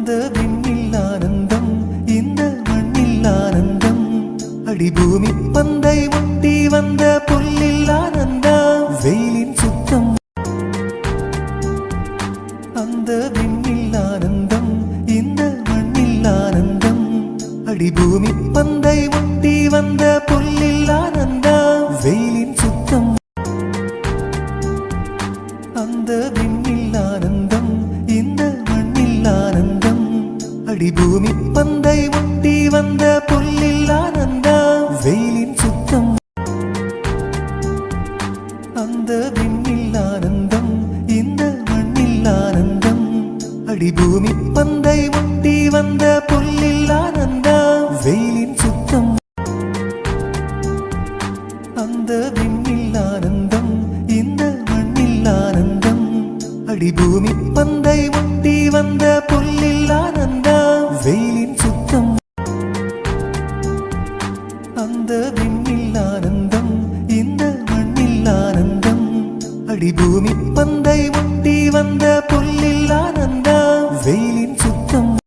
அந்த விண்ணில் ஆனந்தம் இந்த மண்ணில் ஆனந்தம் அடிபூமி பந்தை முட்டி வந்த புல்லில் ஆனந்தம் வெயிலின் சுத்தம் அந்த விண்ணில் ஆனந்தம் இந்த மண்ணில் ஆனந்தம் அடிபூமி பந்தை முட்டி வந்த புல்லில் ஆனந்தம் வெயிலின் சுத்தம் அந்த விண்ணில் ஆனந்தம் இந்த மண்ணில் ஆனந்தம் அடிபூமி பந்தை முட்டி வந்த புல்லில் ஆனந்தம் வெயிலின் சுத்தம் அந்த விண்ணில் ஆனந்தம் இந்த மண்ணில் ஆனந்தம் அடிபூமி பந்தை முட்டி வந்த புல்லில் ஆனந்தம் வெயிலின் சுத்தம் அந்த விண்ணில் ஆனந்தம் இந்த மண்ணில் ஆனந்தம் அடிபூமி பந்தை முட்டி வந்த புல்லில் ஆனந்தம் வெயிலின் சுத்தம் அந்த விண்ணில் ஆனந்தம் இந்த மண்ணில் ஆனந்தம் அடிபூமி பந்தை முட்டி வந்த புல்லில் ஆனந்தம் வெயிலின்